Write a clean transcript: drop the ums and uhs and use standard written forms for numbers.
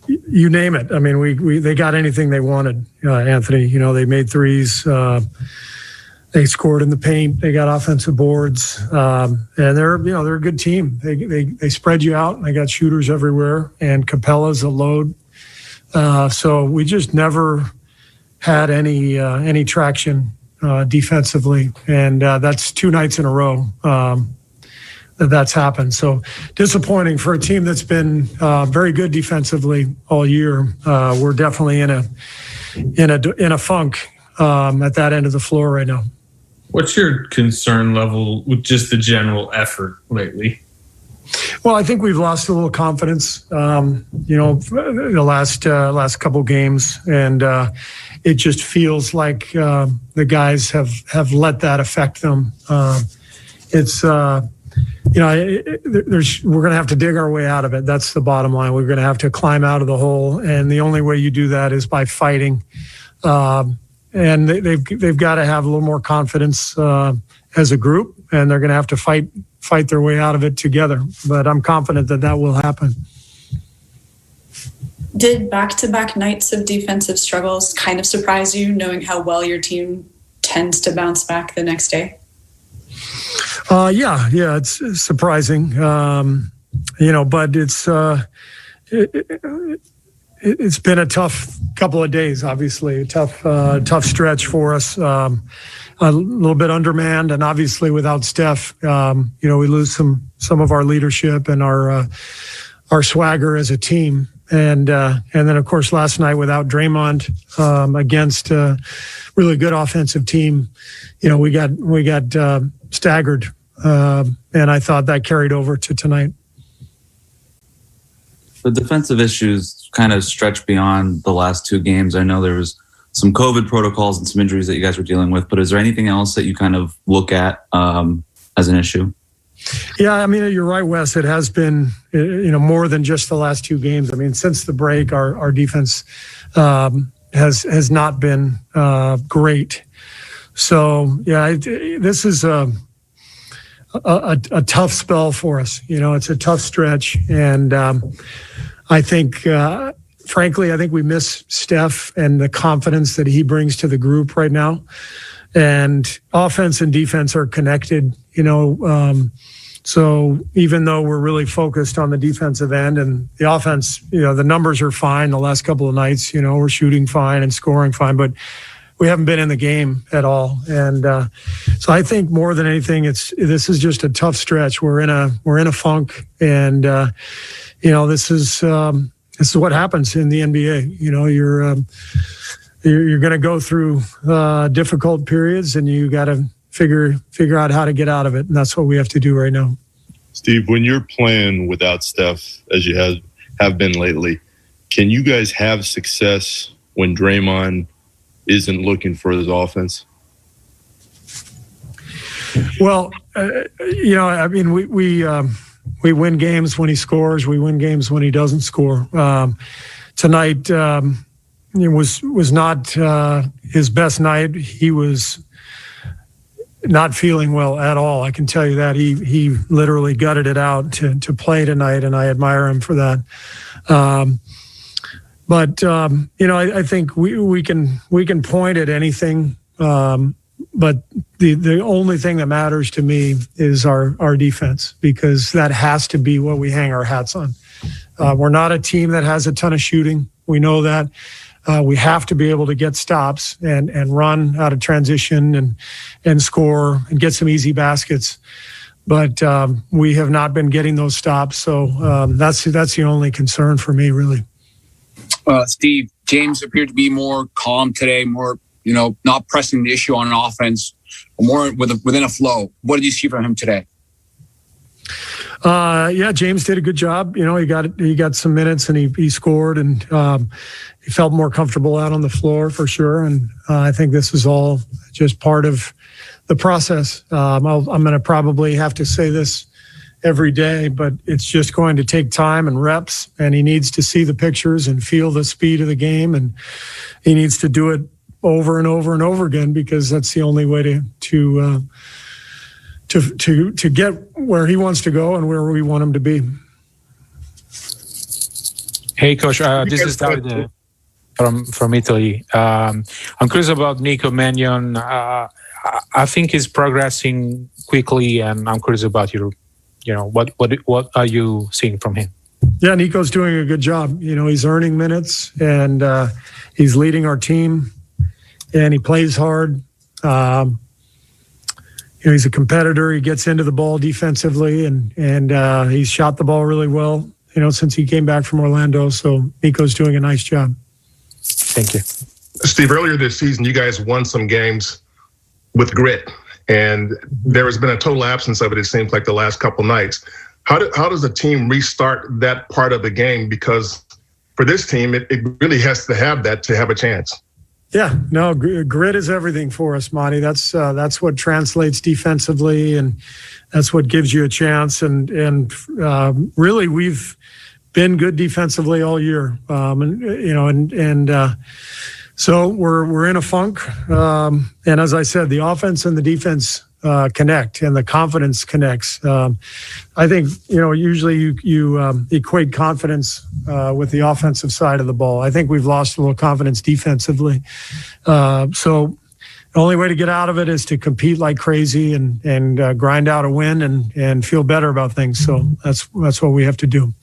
You name it. I mean, they got anything they wanted, Anthony. You know, they made threes. They scored in the paint. They got offensive boards, and they're a good team. They spread you out. And they got shooters everywhere, and Capella's a load. So we just never had any traction defensively, and that's 2 nights in a row that's happened. So disappointing for a team that's been very good defensively all year. We're definitely in a funk at that end of the floor right now. What's your concern level with just the general effort lately? Well, I think we've lost a little confidence, the last couple games, and it just feels like the guys have let that affect them. We're going to have to dig our way out of it. That's the bottom line. We're going to have to climb out of the hole, and the only way you do that is by fighting. And they've got to have a little more confidence as a group, and they're going to have to fight their way out of it together. But I'm confident that will happen. Did back-to-back nights of defensive struggles kind of surprise you, knowing how well your team tends to bounce back the next day? Yeah, it's surprising, but it's been a tough couple of days. Obviously, a tough stretch for us. A little bit undermanned, and obviously without Steph, we lose some of our leadership and our swagger as a team. And then of course last night without Draymond against a really good offensive team, we got staggered, and I thought that carried over to tonight. The defensive issues kind of stretch beyond the last 2 games. I know there was some COVID protocols and some injuries that you guys were dealing with, but is there anything else that you kind of look at as an issue? Yeah, I mean, you're right, Wes. It has been, more than just the last 2 games. I mean, since the break, our defense has not been great. So, yeah, this is a tough spell for us. It's a tough stretch, and I think, frankly, we miss Steph and the confidence that he brings to the group right now. And offense and defense are connected, so even though we're really focused on the defensive end and the offense, the numbers are fine the last couple of nights, we're shooting fine and scoring fine, but we haven't been in the game at all. And so I think more than anything, this is just a tough stretch. We're in a funk, and this is what happens in the NBA. You're going to go through difficult periods, and you got to figure out how to get out of it, and that's what we have to do right now. Steve, when you're playing without Steph, as you have been lately, can you guys have success when Draymond isn't looking for his offense? Well, we win games when he scores. We win games when he doesn't score. Tonight it was not his best night. He was not feeling well at all. I can tell you that. He literally gutted it out to play tonight, and I admire him for that. But I think we can point at anything. But the only thing that matters to me is our defense, because that has to be what we hang our hats on. We're not a team that has a ton of shooting. We know that. We have to be able to get stops and run out of transition and score and get some easy baskets. But we have not been getting those stops. So that's the only concern for me, really. Steve, James appeared to be more calm today, more, not pressing the issue on an offense, more within a flow. What did you see from him today? Yeah, James did a good job. He got some minutes, and he scored, and he felt more comfortable out on the floor for sure. And I think this is all just part of the process. I'm going to probably have to say this every day, but it's just going to take time and reps, and he needs to see the pictures and feel the speed of the game, and he needs to do it over and over and over again, because that's the only way to get where he wants to go and where we want him to be. Hey, Coach. This is David from Italy. I'm curious about Nico Mannion. I think he's progressing quickly, and I'm curious about what are you seeing from him? Yeah, Nico's doing a good job. He's earning minutes, and he's leading our team, and he plays hard. He's a competitor. He gets into the ball defensively, and he's shot the ball really well, since he came back from Orlando. So Nico's doing a nice job. Thank you. Steve, earlier this season, you guys won some games with grit, and there has been a total absence of it, it seems like, the last couple nights. How does the team restart that part of the game? Because for this team, it really has to have that to have a chance. Yeah, no, grit is everything for us, Monty. That's what translates defensively, and that's what gives you a chance. And really, we've been good defensively all year, so we're in a funk. And as I said, the offense and the defense connect, and the confidence connects. I think usually you equate confidence with the offensive side of the ball. I think we've lost a little confidence defensively. So the only way to get out of it is to compete like crazy and grind out a win and feel better about things. So that's what we have to do.